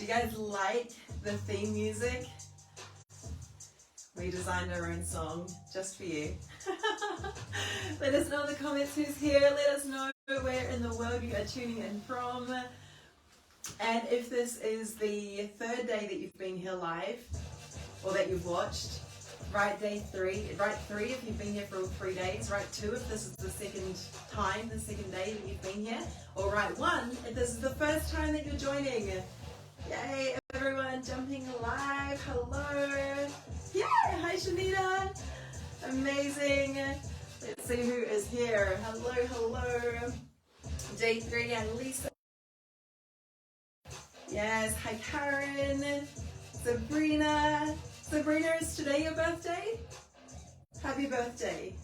Do you guys like the theme music? We designed our own song just for you. Let us know in the comments who's here. Let us know where in the world you are tuning in from. And if this is the third day that you've been here live, or that you've watched, write day 3. Write 3 if you've been here for all 3 days. Write 2 if this is the second day that you've been here. Or write 1 if this is the first time that you're joining. Yay, everyone jumping live. Hello. Yeah, hi Shanita. Amazing. Let's see who is here. Hello, hello. Day 3 and Lisa. Yes, hi Karen. Sabrina. Sabrina, is today your birthday? Happy birthday.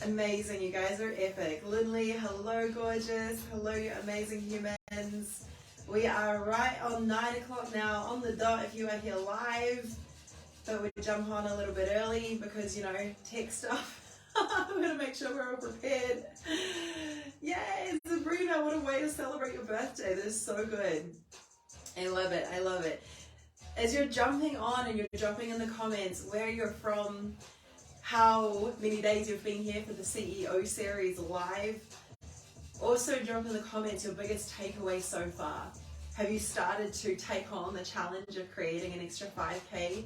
Amazing, you guys are epic. Lindley, hello gorgeous. Hello you amazing humans. We are right on 9 o'clock now on the dot if you are here live. But we jump on a little bit early because, you know, tech stuff. We're going to make sure we're all prepared. Yay, Sabrina, what a way to celebrate your birthday. That is so good. I love it, I love it. As you're jumping on and you're dropping in the comments where you're from, how many days you've been here for the CEO series live, also drop in the comments your biggest takeaway so far. Have you started to take on the challenge of creating an extra 5K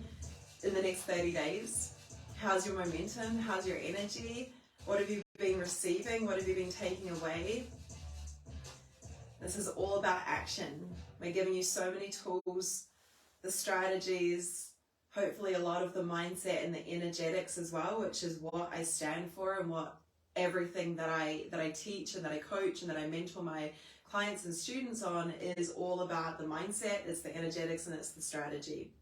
in the next 30 days? How's your momentum? How's your energy? What have you been receiving? What have you been taking away? This is all about action. We're giving you so many tools, the strategies, hopefully a lot of the mindset and the energetics as well, which is what I stand for and what everything that I teach and that I coach and that I mentor my clients and students on is all about the mindset, it's the energetics, and it's the strategy.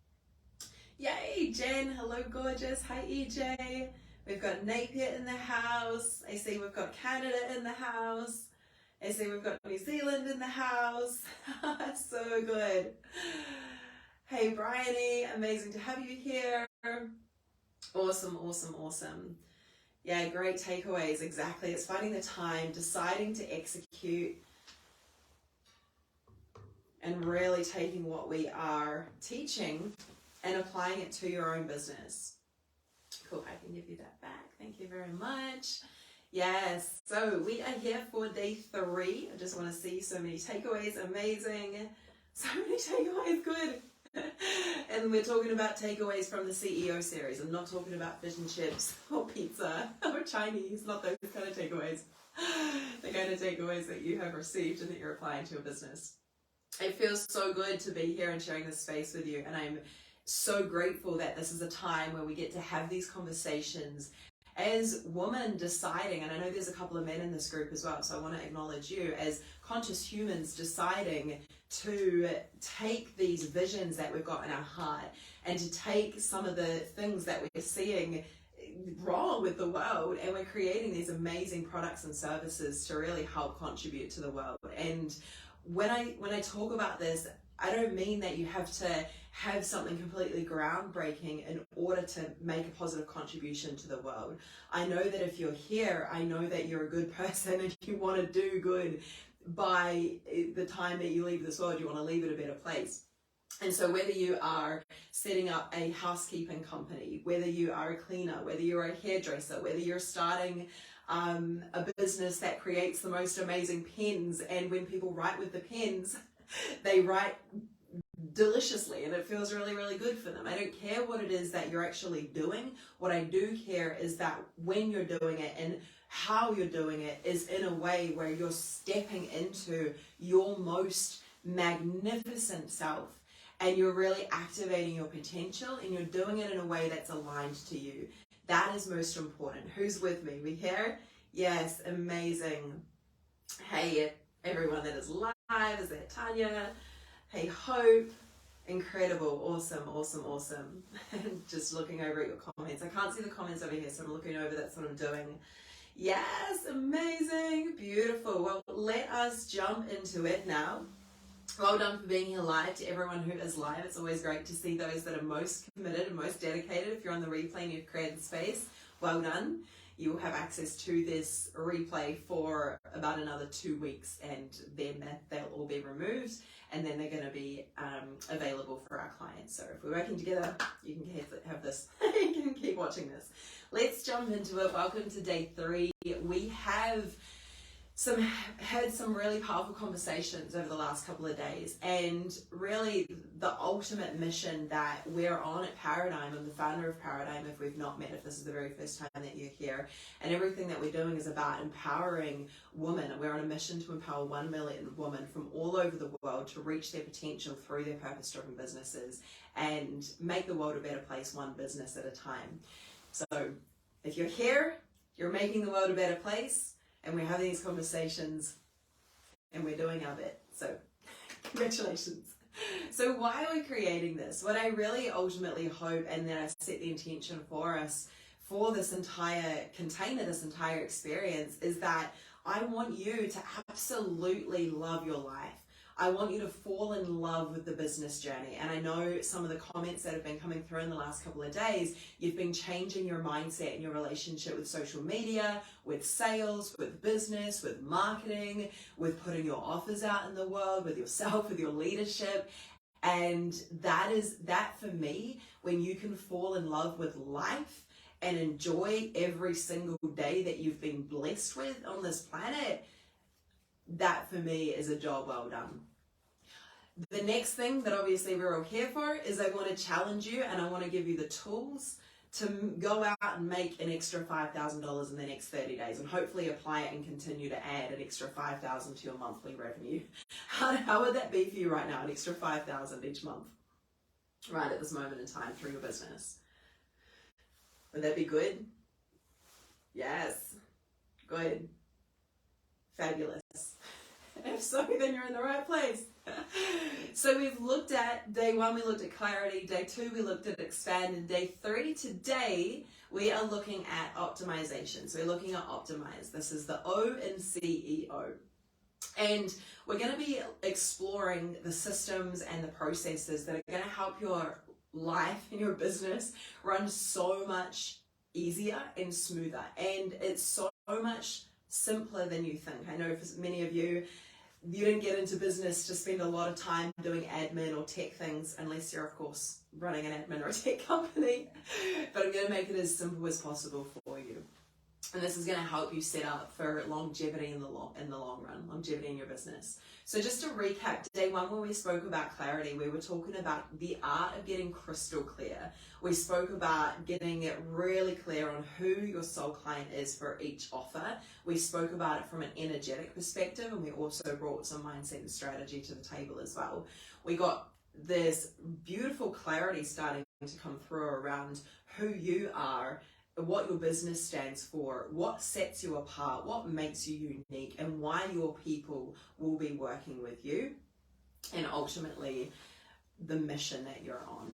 Yay, Jen, hello gorgeous, hi EJ. We've got Napier in the house. I see we've got Canada in the house. I see we've got New Zealand in the house. So good. Hey Bryony, amazing to have you here. Awesome, awesome, awesome. Yeah, great takeaways, exactly. It's finding the time, deciding to execute, and really taking what we are teaching and applying it to your own business. Cool, I can give you that back. Thank you very much. Yes, so we are here for day 3. I just want to see so many takeaways, amazing. So many takeaways, good. And we're talking about takeaways from the CEO series. I'm not talking about fish and chips or pizza or Chinese, not those kind of takeaways. The kind of takeaways that you have received and that you're applying to your business. It feels so good to be here and sharing this space with you, and I'm so grateful that this is a time where we get to have these conversations as women deciding, and I know there's a couple of men in this group as well, so I want to acknowledge you as conscious humans deciding to take these visions that we've got in our heart and to take some of the things that we're seeing wrong with the world, and we're creating these amazing products and services to really help contribute to the world. And when I talk about this, I don't mean that you have to have something completely groundbreaking in order to make a positive contribution to the world. I know that if you're here, I know that you're a good person and you want to do good. By the time that you leave this world, you want to leave it a better place. And so whether you are setting up a housekeeping company, whether you are a cleaner, whether you're a hairdresser, whether you're starting a business that creates the most amazing pens, and when people write with the pens, they write deliciously and it feels really, really good for them. I don't care what it is that you're actually doing. What I do care is that when you're doing it and how you're doing it is in a way where you're stepping into your most magnificent self and you're really activating your potential and you're doing it in a way that's aligned to you. That is most important. Who's with me? We here? Yes, amazing. Hey, everyone that is live. Is that Tanya? Hey, Hope. Incredible. Awesome, awesome, awesome. Just looking over at your comments. I can't see the comments over here, so I'm looking over. That's what I'm doing. Yes, amazing. Beautiful. Well, let us jump into it now. Well done for being here live. To everyone who is live, it's always great to see those that are most committed and most dedicated. If you're on the replay and you've created space, well done. you will have access to this replay for about another 2 weeks, and then they'll all be removed, and then they're going to be available for our clients. So if we're working together, you can have this. You can keep watching this. Let's jump into it. Welcome to day 3. We have had some really powerful conversations over the last couple of days, and really the ultimate mission that we're on at Paradigm. I'm the founder of Paradigm, if we've not met, if this is the very first time that you're here, and everything that we're doing is about empowering women. We're on a mission to empower 1 million women from all over the world to reach their potential through their purpose-driven businesses and make the world a better place, one business at a time. So if you're here, you're making the world a better place, and we're having these conversations, and we're doing our bit. So, congratulations. So why are we creating this? What I really ultimately hope, and that I've set the intention for us, for this entire container, this entire experience, is that I want you to absolutely love your life. I want you to fall in love with the business journey. And I know some of the comments that have been coming through in the last couple of days, you've been changing your mindset and your relationship with social media, with sales, with business, with marketing, with putting your offers out in the world, with yourself, with your leadership. And that for me, when you can fall in love with life and enjoy every single day that you've been blessed with on this planet, that for me is a job well done. The next thing that obviously we're all here for is I want to challenge you, and I want to give you the tools to go out and make an extra $5,000 in the next 30 days and hopefully apply it and continue to add an extra $5,000 to your monthly revenue. How would that be for you right now, an extra $5,000 each month, right at this moment in time through your business? Would that be good? Yes. Good. Fabulous. If so, then you're in the right place. So we've looked at day 1, we looked at clarity. Day 2, we looked at expand. And day 3, today, we are looking at optimization. So we're looking at optimize. This is the O in CEO. And we're going to be exploring the systems and the processes that are going to help your life and your business run so much easier and smoother. And it's so much simpler than you think. I know for many of you, you didn't get into business to spend a lot of time doing admin or tech things, unless you're, of course, running an admin or a tech company. But I'm going to make it as simple as possible for you. And this is going to help you set up for longevity in the long run, longevity in your business. So just to recap, day 1, when we spoke about clarity, we were talking about the art of getting crystal clear. We spoke about getting it really clear on who your soul client is for each offer. We spoke about it from an energetic perspective, and we also brought some mindset and strategy to the table as well. We got this beautiful clarity starting to come through around who you are, what your business stands for, what sets you apart, what makes you unique, and why your people will be working with you, and ultimately the mission that you're on.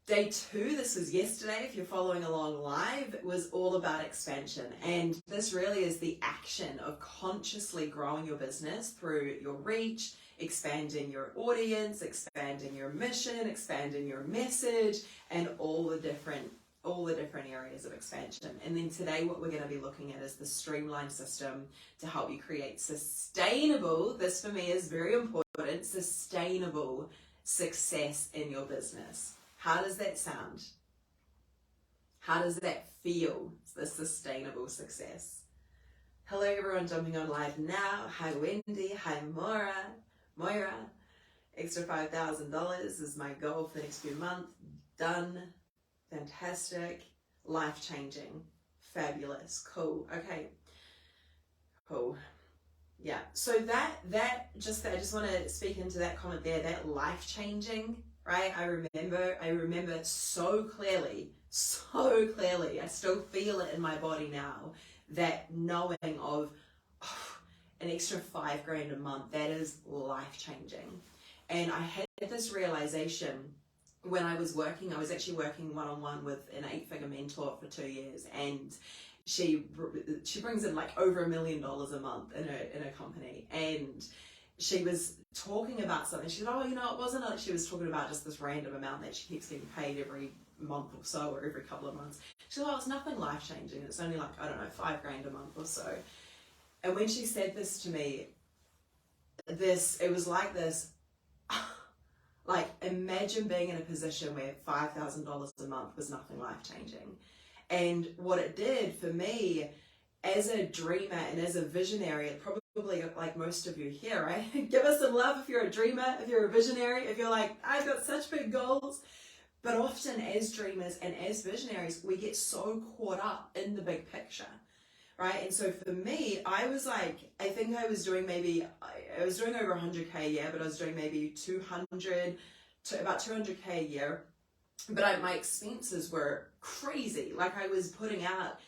Day 2, this was yesterday, if you're following along live, was all about expansion. And this really is the action of consciously growing your business through your reach, expanding your audience, expanding your mission, expanding your message, and all the different areas of expansion. And then today what we're going to be looking at is the streamlined system to help you create sustainable, this for me is very important, sustainable success in your business. How does that sound? How does that feel, the sustainable success? Hello everyone jumping on live now. Hi Wendy, hi Moira. Extra $5,000 is my goal for the next few months. Done. Fantastic, life-changing, fabulous, cool. Okay, cool. Yeah. So I just want to speak into that comment there. That life-changing, right? I remember so clearly. I still feel it in my body now. That knowing of an extra $5,000 a month, that is life-changing. And I had this realization. When I was actually working one-on-one with an 8-figure mentor for 2 years, and she brings in like over $1 million a month in her company, and she was talking about something. She said, "Oh, it wasn't like," she was talking about just this random amount that she keeps getting paid every month or so, or every couple of months. She said, oh, it's nothing life-changing. It's only like, I don't know, $5,000 a month or so. And when she said this to me, it was like this, like imagine being in a position where $5,000 a month was nothing life-changing. And what it did for me as a dreamer and as a visionary, it probably like most of you here, right? Give us some love if you're a dreamer, if you're a visionary, if you're like, I've got such big goals. But often as dreamers and as visionaries, we get so caught up in the big picture, right? And so for me, I was like, I think I was doing I was doing over 100K a year, but I was doing maybe 200 to about 200K a year. But my expenses were crazy. Like I was putting out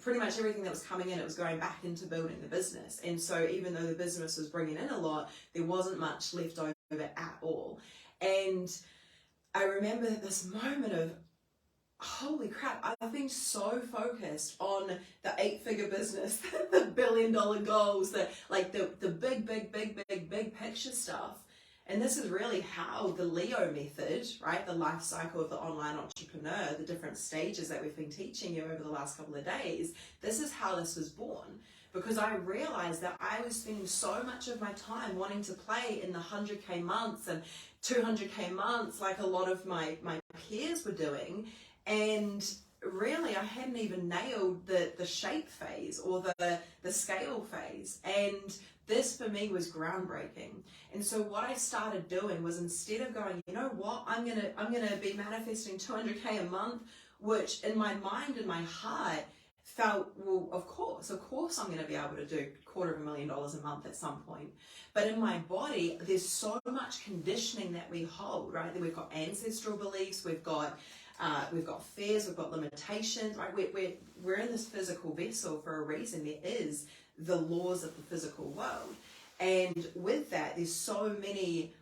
pretty much everything that was coming in, it was going back into building the business. And so even though the business was bringing in a lot, there wasn't much left over at all. And I remember this moment of, holy crap, I've been so focused on the 8-figure business, the $1 billion goals, the big picture stuff. And this is really how the Leo method, right, the life cycle of the online entrepreneur, the different stages that we've been teaching you over the last couple of days, this is how this was born. Because I realized that I was spending so much of my time wanting to play in the 100K months and 200K months like a lot of my peers were doing. And really, I hadn't even nailed the shape phase or the scale phase. And this for me was groundbreaking. And so what I started doing was, instead of going, you know what, I'm gonna be manifesting 200K a month, which in my mind and my heart felt, well, of course I'm going to be able to do $250,000 a month at some point. But in my body, there's so much conditioning that we hold, right? We've got ancestral beliefs, we've got fears, we've got limitations, right? We're in this physical vessel for a reason. There is the laws of the physical world. And with that, there's so many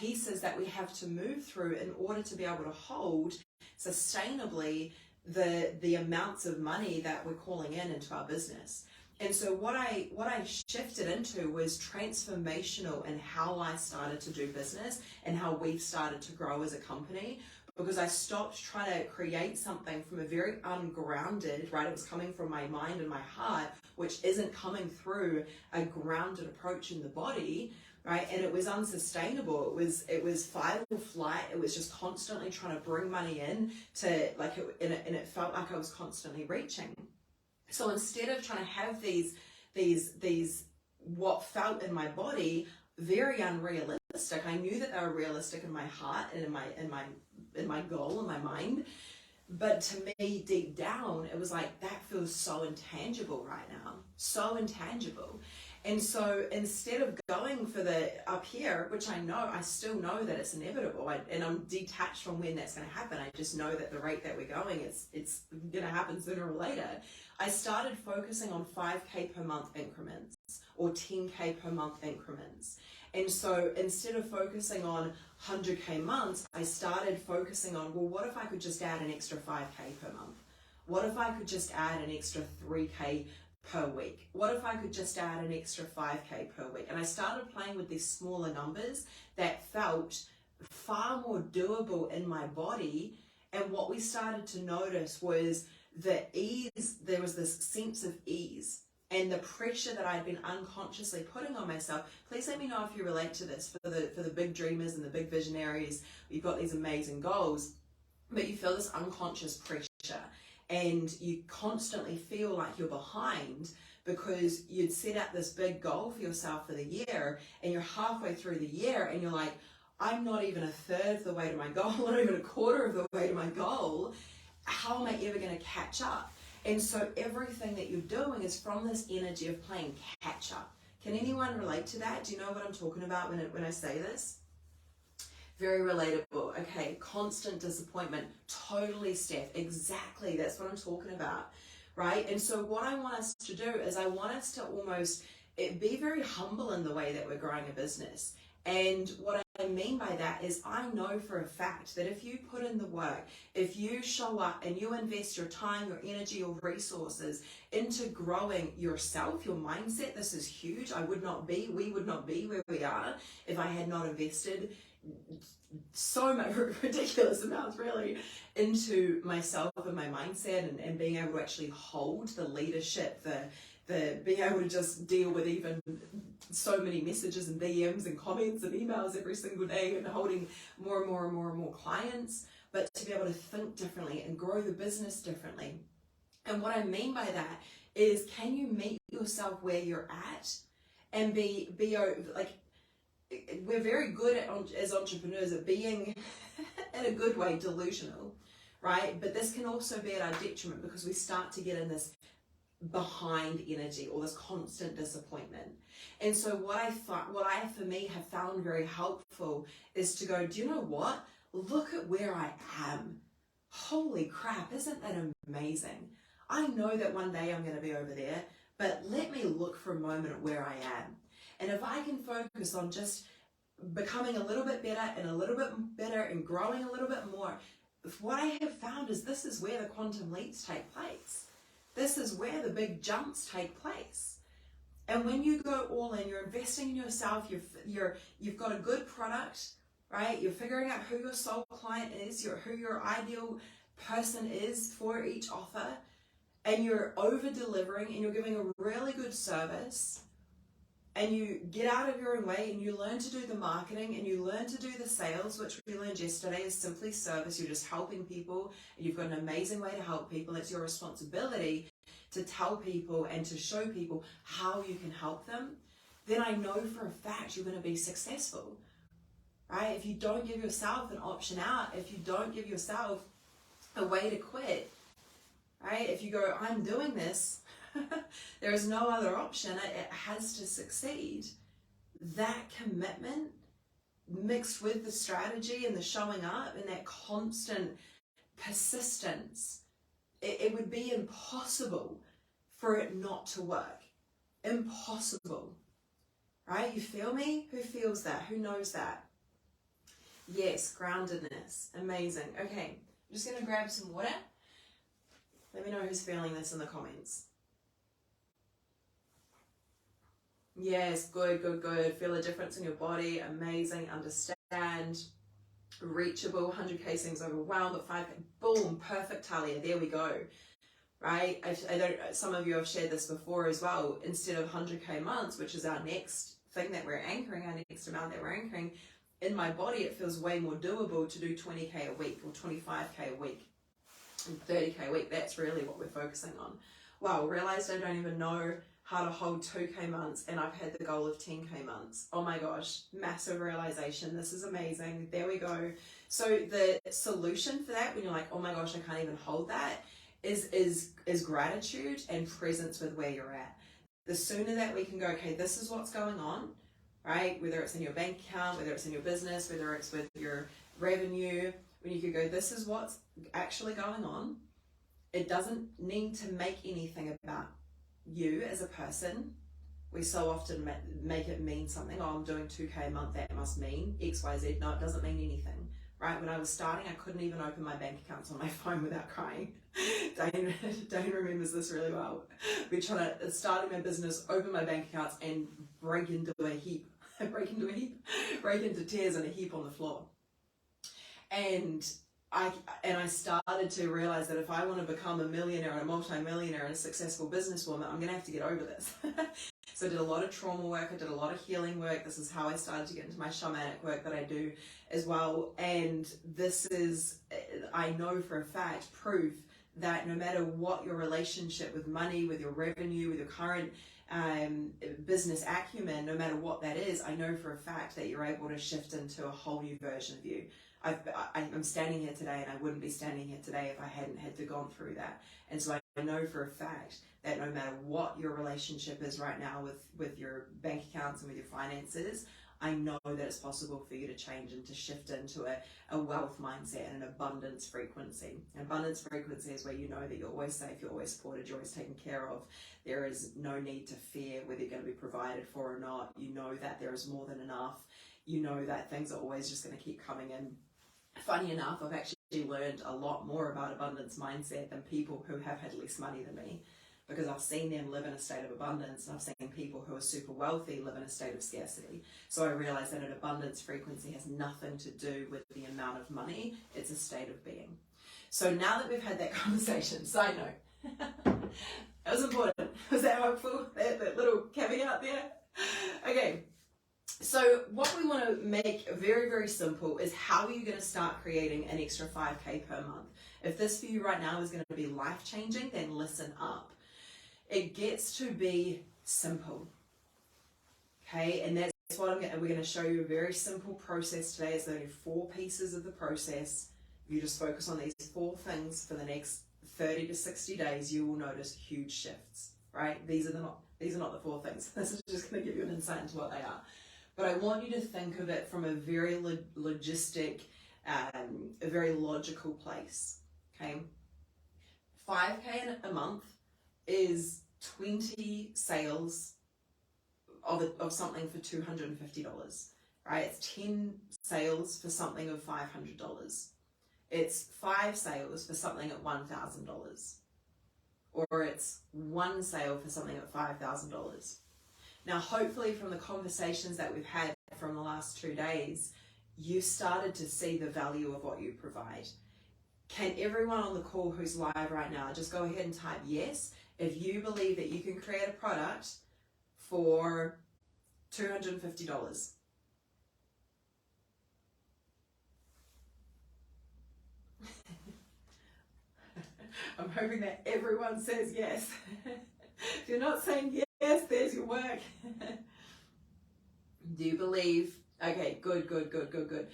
pieces that we have to move through in order to be able to hold sustainably the amounts of money that we're calling into our business. And so what I shifted into was transformational in how I started to do business and how we've started to grow as a company, because I stopped trying to create something from a very ungrounded, right? It was coming from my mind and my heart, which isn't coming through a grounded approach in the body, right? And it was unsustainable. It was fight or flight. It was just constantly trying to bring money in to and it felt like I was constantly reaching. So instead of trying to have these what felt in my body very unrealistic, I knew that they were realistic in my heart and in my goal, in my mind. But to me, deep down, it was like, that feels so intangible right now, so intangible. And so instead of going for the up here, which I still know that it's inevitable, and I'm detached from when that's going to happen. I just know that the rate that we're going, it's going to happen sooner or later. I started focusing on 5K per month increments or 10K per month increments. And so instead of focusing on 100K months, I started focusing on, well, what if I could just add an extra 5K per month? What if I could just add an extra 3K per week? What if I could just add an extra 5K per week? And I started playing with these smaller numbers that felt far more doable in my body. And what we started to notice was the ease. There was this sense of ease and the pressure that I'd been unconsciously putting on myself. Please let me know if you relate to this. For the big dreamers and the big visionaries, you've got these amazing goals, but you feel this unconscious pressure. And you constantly feel like you're behind because you'd set out this big goal for yourself for the year, and you're halfway through the year and you're like, I'm not even a third of the way to my goal, not even a quarter of the way to my goal. How am I ever going to catch up? And so everything that you're doing is from this energy of playing catch up. Can anyone relate to that? Do you know what I'm talking about when I say this? Very relatable. Okay, constant disappointment. Totally, Steph. Exactly. That's what I'm talking about, right? And so what I want us to do is I want us to almost be very humble in the way that we're growing a business. And what I mean by that is, I know for a fact that if you put in the work, if you show up and you invest your time, your energy, your resources into growing yourself, your mindset, this is huge. We would not be where we are if I had not invested so much, ridiculous amounts really, into myself and my mindset, and being able to actually hold the leadership, the being able to just deal with even so many messages and DMs and comments and emails every single day, and holding more and more and more and more clients, but to be able to think differently and grow the business differently. And what I mean by that is, can you meet yourself where you're at and be like, we're very good at, as entrepreneurs, at being in a good way delusional, right? But this can also be at our detriment, because we start to get in this behind energy, or this constant disappointment. And so what I for me have found very helpful is to go, do you know what? Look at where I am. Holy crap, isn't that amazing? I know that one day I'm going to be over there, but let me look for a moment at where I am. And if I can focus on just becoming a little bit better and a little bit better and growing a little bit more, what I have found is this is where the quantum leaps take place. This is where the big jumps take place. And when you go all in, you're investing in yourself, you've got a good product, right? You're figuring out who your soul client is, who your ideal person is for each offer, and you're over-delivering, and you're giving a really good service, and you get out of your own way, and you learn to do the marketing, and you learn to do the sales, which we learned yesterday is simply service. You're just helping people, and you've got an amazing way to help people. It's your responsibility to tell people and to show people how you can help them. Then I know for a fact you're going to be successful, right? If you don't give yourself an option out, if you don't give yourself a way to quit, right? If you go, I'm doing this, there is no other option, it has to succeed. That commitment mixed with the strategy and the showing up and that constant persistence, it would be impossible for it not to work. Impossible, right? You feel me? Who feels that? Who knows that? Yes, groundedness, amazing. Okay, I'm just gonna grab some water. Let me know who's feeling this in the comments. Yes, good. Feel a difference in your body. Amazing. Understand. Reachable. 100K seems overwhelmed, but 5K. Boom. Perfect, Talia. There we go. Right? I don't. Some of you have shared this before as well. Instead of 100K months, which is our next thing that we're anchoring, our next amount that we're anchoring, in my body it feels way more doable to do 20K a week or 25K a week. And 30K a week, that's really what we're focusing on. Wow, realized I don't even know how to hold 2K months, and I've had the goal of 10K months. Oh my gosh, massive realization. This is amazing. There we go. So the solution for that, when you're like, oh my gosh, I can't even hold that, is gratitude and presence with where you're at. The sooner that we can go, okay, this is what's going on, right? Whether it's in your bank account, whether it's in your business, whether it's with your revenue, when you could go, this is what's actually going on. It doesn't need to make anything about you as a person. We so often make it mean something. Oh, I'm doing 2K a month, that must mean X, Y, Z. No, it doesn't mean anything, right? When I was starting, I couldn't even open my bank accounts on my phone without crying. Dane remembers this really well. We're trying to, starting my business, open my bank accounts and break into tears in a heap on the floor. And I started to realize that if I want to become a millionaire and a multi-millionaire and a successful businesswoman, I'm going to have to get over this. So I did a lot of trauma work. I did a lot of healing work. This is how I started to get into my shamanic work that I do as well. And this is, I know for a fact, proof that no matter what your relationship with money, with your revenue, with your current business acumen, no matter what that is, I know for a fact that you're able to shift into a whole new version of you. I'm standing here today, and I wouldn't be standing here today if I hadn't had to gone through that. And so I know for a fact that no matter what your relationship is right now with your bank accounts and with your finances, I know that it's possible for you to change and to shift into a wealth mindset and an abundance frequency. Abundance frequency is where you know that you're always safe, you're always supported, you're always taken care of. There is no need to fear whether you're going to be provided for or not. You know that there is more than enough. You know that things are always just going to keep coming in. Funny enough, I've actually learned a lot more about abundance mindset than people who have had less money than me, because I've seen them live in a state of abundance, and I've seen people who are super wealthy live in a state of scarcity. So I realized that an abundance frequency has nothing to do with the amount of money, it's a state of being. So now that we've had that conversation, side note, that was important. Was that helpful? That little caveat there? Okay. So what we want to make very, very simple is how are you going to start creating an extra 5K per month? If this for you right now is going to be life-changing, then listen up. It gets to be simple. Okay, and that's what we're going to show you a very simple process today. It's only 4 pieces of the process. You just focus on these 4 things for the next 30 to 60 days, you will notice huge shifts, right? These are not the 4 things. This is just going to give you an insight into what they are. But I want you to think of it from a very logistic, a very logical place, okay? 5K a month is 20 sales of something for $250, right? It's 10 sales for something of $500. It's 5 sales for something at $1,000. Or it's 1 sale for something at $5,000. Now, hopefully from the conversations that we've had from the last 2 days, you started to see the value of what you provide. Can everyone on the call who's live right now just go ahead and type yes if you believe that you can create a product for $250? I'm hoping that everyone says yes. If you're not saying yes, there's your work. Do you believe? Okay, good. Good.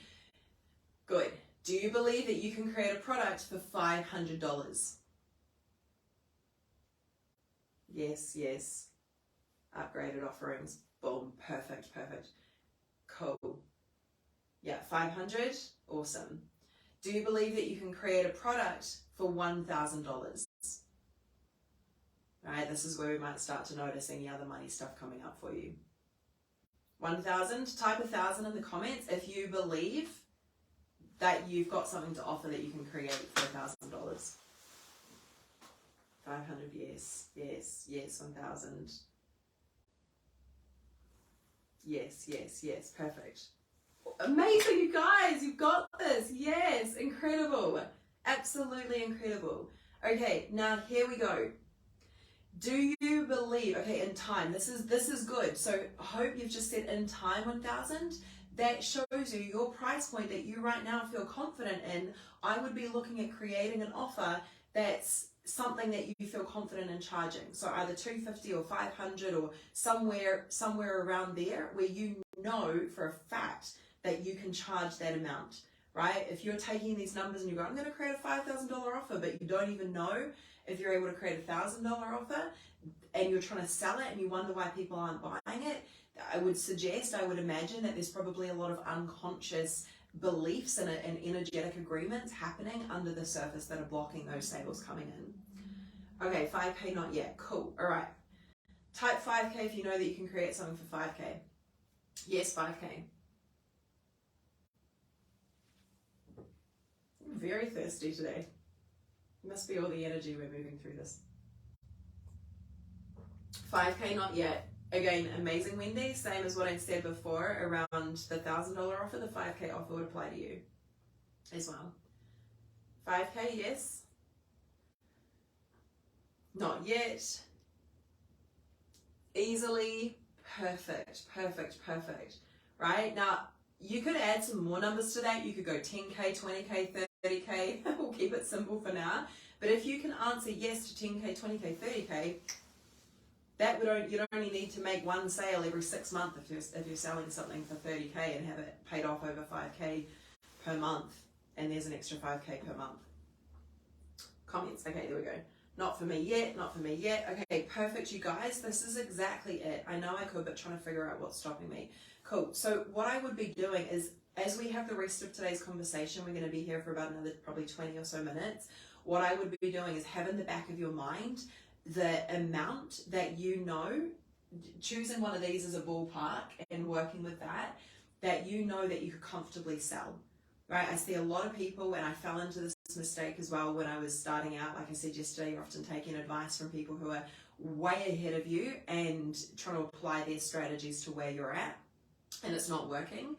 Do you believe that you can create a product for $500? Yes. Upgraded offerings. Boom. Perfect. Cool. Yeah, 500. Awesome. Do you believe that you can create a product for $1,000? Right, this is where we might start to notice any other money stuff coming up for you. 1,000, type 1,000 in the comments if you believe that you've got something to offer that you can create for $1,000. 500, yes, 1,000. Yes, perfect. Amazing, you guys, you've got this. Yes, incredible. Absolutely incredible. Okay, now here we go. Do you believe, okay, in time, this is good. So I hope you've just said in time 1,000. That shows you your price point that you right now feel confident in. I would be looking at creating an offer that's something that you feel confident in charging. So either $250 or $500 or somewhere around there where you know for a fact that you can charge that amount, right? If you're taking these numbers and you go, I'm going to create a $5,000 offer, but you don't even know if you're able to create a $1,000 offer and you're trying to sell it and you wonder why people aren't buying it, I would imagine that there's probably a lot of unconscious beliefs and energetic agreements happening under the surface that are blocking those sales coming in. Okay, 5K not yet. Cool. All right. Type 5K if you know that you can create something for 5K. Yes, 5K. I'm very thirsty today. It must be all the energy we're moving through this. 5K not yet. Again, amazing Wendy, same as what I said before around the $1,000 offer, the 5K offer would apply to you as well. 5K, yes. Not yet. Easily. Perfect. Right? Now, you could add some more numbers to that. You could go 10K, 20K, 30K. We'll keep it simple for now. But if you can answer yes to 10K, 20K, 30K, you'd only need to make 1 sale every 6 months if you're selling something for 30K and have it paid off over 5K per month, and there's an extra 5K per month. Comments. Okay, there we go. Not for me yet. Okay, perfect, you guys. This is exactly it. I know I could, but trying to figure out what's stopping me. Cool. So what I would be doing is, as we have the rest of today's conversation, we're going to be here for about another probably 20 or so minutes. What I would be doing is have in the back of your mind the amount that you know, choosing one of these as a ballpark and working with that you know that you could comfortably sell, right? I see a lot of people, and I fell into this mistake as well when I was starting out. Like I said yesterday, you're often taking advice from people who are way ahead of you and trying to apply their strategies to where you're at, and it's not working.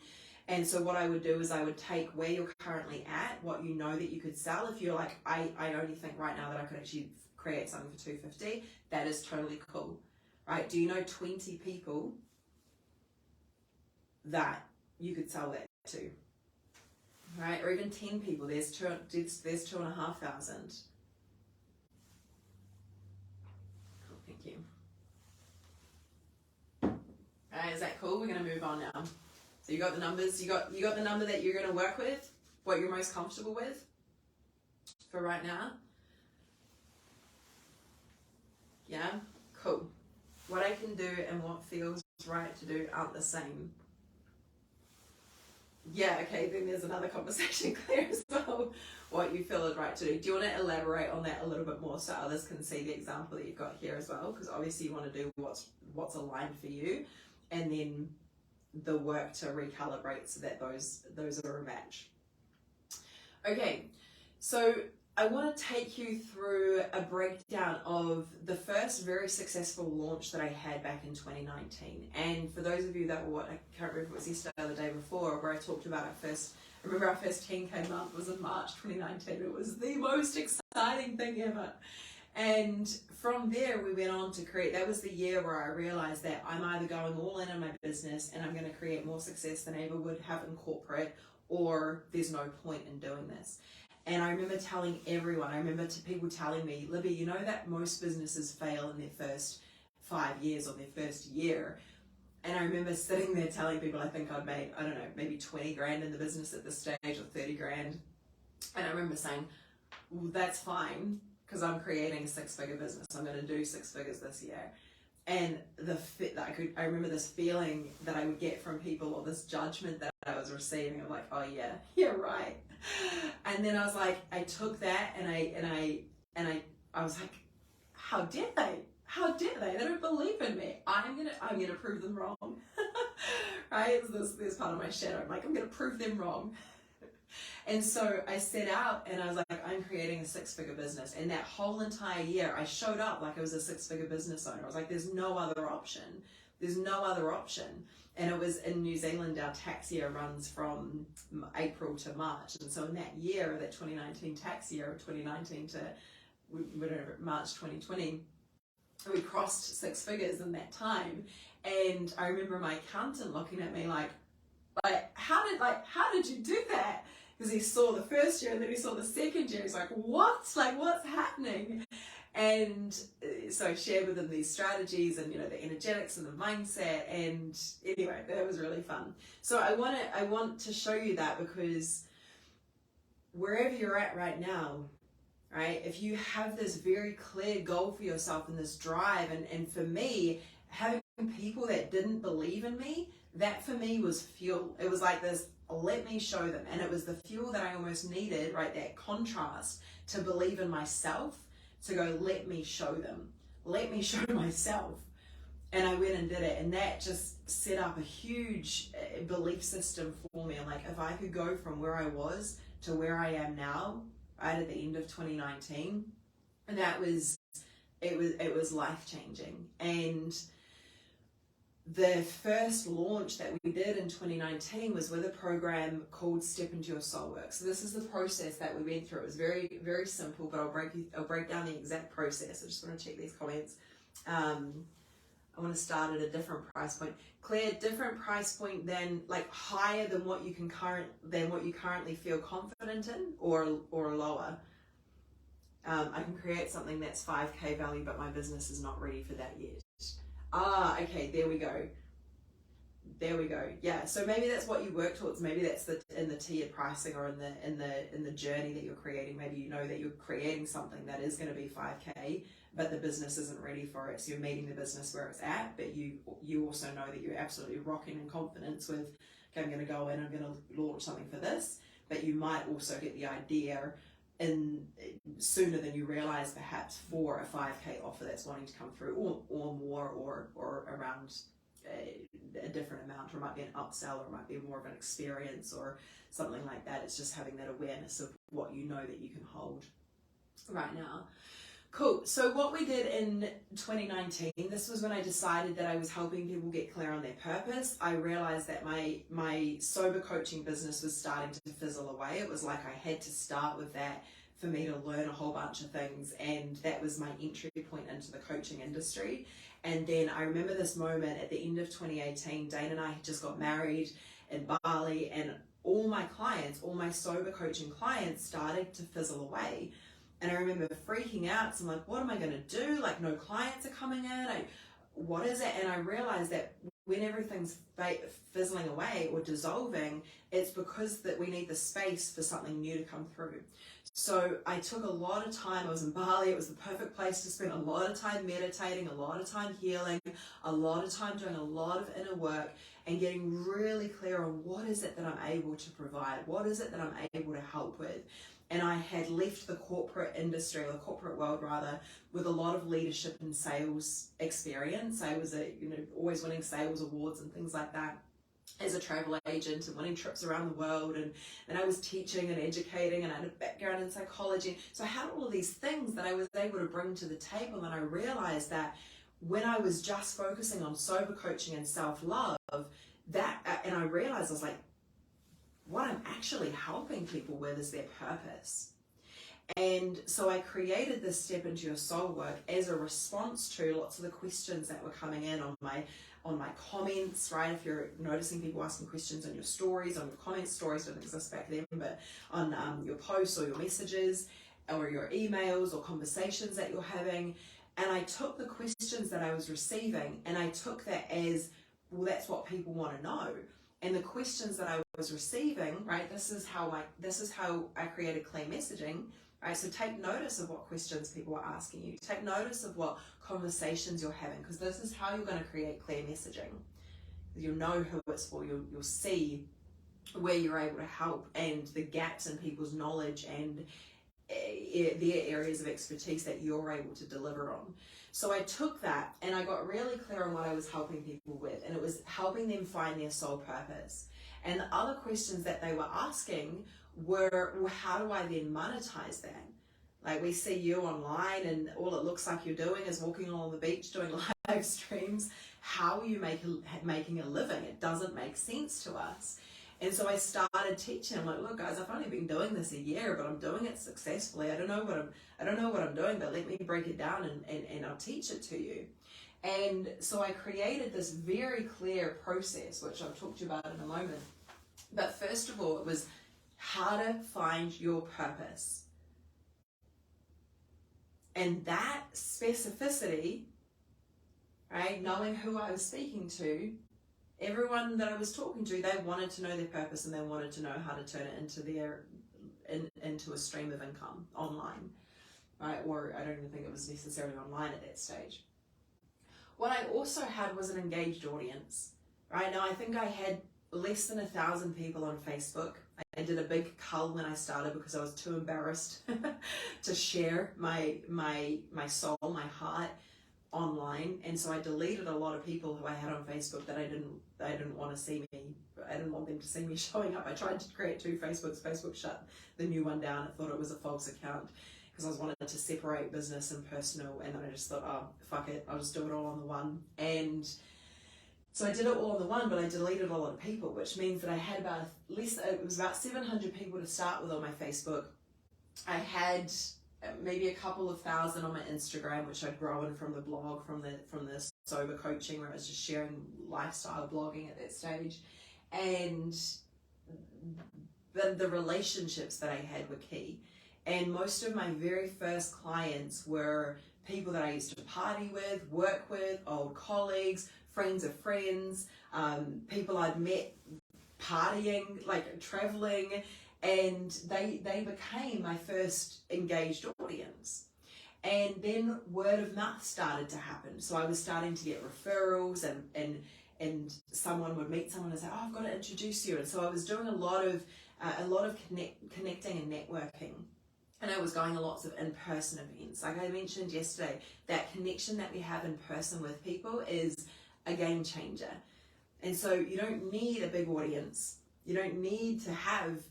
And so what I would do is I would take where you're currently at, what you know that you could sell. If you're like, I only think right now that I could actually create something for $250, that is totally cool, right? Do you know 20 people that you could sell that to, right? Or even 10 people, there's 2,500. Cool, thank you. All right, is that cool? We're gonna move on now. So you got the numbers, you got the number that you're gonna work with, what you're most comfortable with for right now. Yeah, cool. What I can do and what feels right to do aren't the same. Yeah, okay, then there's another conversation clear as well. What you feel is right to do. Do you want to elaborate on that a little bit more so others can see the example that you've got here as well? Because obviously you want to do what's aligned for you, and then the work to recalibrate so that those are a match. Okay, so I want to take you through a breakdown of the first very successful launch that I had back in 2019. And for those of you that were, I can't remember if it was yesterday or the day before, where I talked about I remember our first 10K month was in March 2019. It was the most exciting thing ever. And from there, we went on to create, that was the year where I realized that I'm either going all in on my business and I'm going to create more success than I ever would have in corporate, or there's no point in doing this. And I remember telling everyone, people telling me, Libby, you know that most businesses fail in their first 5 years or their first year. And I remember sitting there telling people, I think I'd made, I don't know, maybe 20 grand in the business at this stage, or 30 grand. And I remember saying, well, that's fine, because I'm creating a 6-figure business. I'm going to do 6 figures this year. And I remember this feeling that I would get from people, or this judgment that I was receiving. I'm like, oh yeah, right. And then I was like, I took that and I was like, how dare they? How dare they? They don't believe in me. I'm gonna prove them wrong. Right? There's part of my shadow. I'm like, I'm gonna prove them wrong. And so I set out and I was like, I'm creating a 6-figure business. And that whole entire year, I showed up like I was a 6-figure business owner. I was like, there's no other option. There's no other option. And it was in New Zealand, our tax year runs from April to March. And so in that year, that 2019 tax year, of 2019 to whatever, March 2020, we crossed 6 figures in that time. And I remember my accountant looking at me like, how did you do that? Because he saw the first year and then he saw the second year. He's like, what? Like, what's happening? And so I shared with him these strategies and, the energetics and the mindset. And anyway, that was really fun. So I want to show you that, because wherever you're at right now, right, if you have this very clear goal for yourself and this drive, and for me, having people that didn't believe in me, that for me was fuel. It was like this, let me show them. And it was the fuel that I almost needed, right? That contrast to believe in myself, to go, let me show them. Let me show myself. And I went and did it. And that just set up a huge belief system for me. I'm like, if I could go from where I was to where I am now, right at the end of 2019, and it was life-changing. And the first launch that we did in 2019 was with a program called Step Into Your Soul Work. So this is the process that we went through. It was very, very simple, but I'll break down the exact process. I just want to check these comments. I want to start at a different price point. Claire, different price point than, like, higher than what you currently feel confident in, or lower. I can create something that's 5K value, but my business is not ready for that yet. Okay, there we go. Yeah, so maybe that's what you work towards. Maybe that's in the tiered pricing, or in the journey that you're creating. Maybe you know that you're creating something that is going to be 5K, but the business isn't ready for it. So you're meeting the business where it's at, but you also know that you're absolutely rocking in confidence with, okay, I'm going to go in, I'm going to launch something for this. But you might also get the idea in sooner than you realize, perhaps, for a 5K offer that's wanting to come through, or more, or around a different amount, or it might be an upsell, or it might be more of an experience, or something like that. It's just having that awareness of what you know that you can hold right now. Cool. So what we did in 2019, this was when I decided that I was helping people get clear on their purpose. I realized that my sober coaching business was starting to fizzle away. It was like I had to start with that for me to learn a whole bunch of things, and that was my entry point into the coaching industry. And then I remember this moment at the end of 2018. Dane and I had just got married in Bali, and all my clients, all my sober coaching clients started to fizzle away. And I remember freaking out. So I'm like, what am I going to do? Like, no clients are coming in. What is it? And I realized that when everything's fizzling away or dissolving, it's because that we need the space for something new to come through. So I took a lot of time. I was in Bali. It was the perfect place to spend a lot of time meditating, a lot of time healing, a lot of time doing a lot of inner work and getting really clear on what is it that I'm able to provide? What is it that I'm able to help with? And I had left the corporate industry, or the corporate world rather, with a lot of leadership and sales experience. I was always winning sales awards and things like that as a travel agent and winning trips around the world. And I was teaching and educating, and I had a background in psychology. So I had all of these things that I was able to bring to the table. And I realized that when I was just focusing on sober coaching and self-love, and I realized I was like, what I'm actually helping people with is their purpose. And so I created this Step Into Your Soul work as a response to lots of the questions that were coming in on my comments, right? If you're noticing people asking questions on your stories, on your comments, stories don't exist back then, but on your posts or your messages or your emails or conversations that you're having. And I took the questions that I was receiving and I took that as, well, that's what people want to know. And the questions that I was receiving, right, this is how I created clear messaging, right? So take notice of what questions people are asking you. Take notice of what conversations you're having, because this is how you're going to create clear messaging. You'll know who it's for. You'll see where you're able to help and the gaps in people's knowledge and their areas of expertise that you're able to deliver on. So I took that and I got really clear on what I was helping people with, and it was helping them find their soul purpose. And the other questions that they were asking were, well, how do I then monetize that? Like, we see you online and all it looks like you're doing is walking along the beach doing live streams. How are you making a living? It doesn't make sense to us. And so I started teaching. I'm like, look, guys, I've only been doing this a year, but I'm doing it successfully. I don't know what I'm doing, but let me break it down and I'll teach it to you. And so I created this very clear process, which I'll talk to you about in a moment. But first of all, it was how to find your purpose. And that specificity, right, knowing who I was speaking to, everyone that I was talking to, they wanted to know their purpose and they wanted to know how to turn it into a stream of income online, right? Or I don't even think it was necessarily online at that stage. What I also had was an engaged audience, right? Now I think I had less than 1,000 people on Facebook. I did a big cull when I started because I was too embarrassed to share my soul, my heart online, and so I deleted a lot of people who I had on Facebook that I didn't want to see me. I didn't want them to see me showing up. I tried to create 2 Facebooks. Facebook shut the new one down. I thought it was a false account because I was wanting to separate business and personal, and then I just thought, oh, fuck it, I'll just do it all on the one. And so I did it all on the one, but I deleted a lot of people, which means that I had it was about 700 people to start with on my Facebook. I had maybe a couple of thousand on my Instagram, which I'd grown from the blog, from the sober coaching, where I was just sharing lifestyle blogging at that stage. And the relationships that I had were key. And most of my very first clients were people that I used to party with, work with, old colleagues, friends of friends, people I'd met partying, like traveling, and they became my first engaged audience. And then word of mouth started to happen. So I was starting to get referrals, and someone would meet someone and say, oh, I've got to introduce you. And so I was doing a lot of connecting and networking. And I was going to lots of in-person events. Like I mentioned yesterday, that connection that we have in person with people is a game changer. And so you don't need a big audience. You don't need to have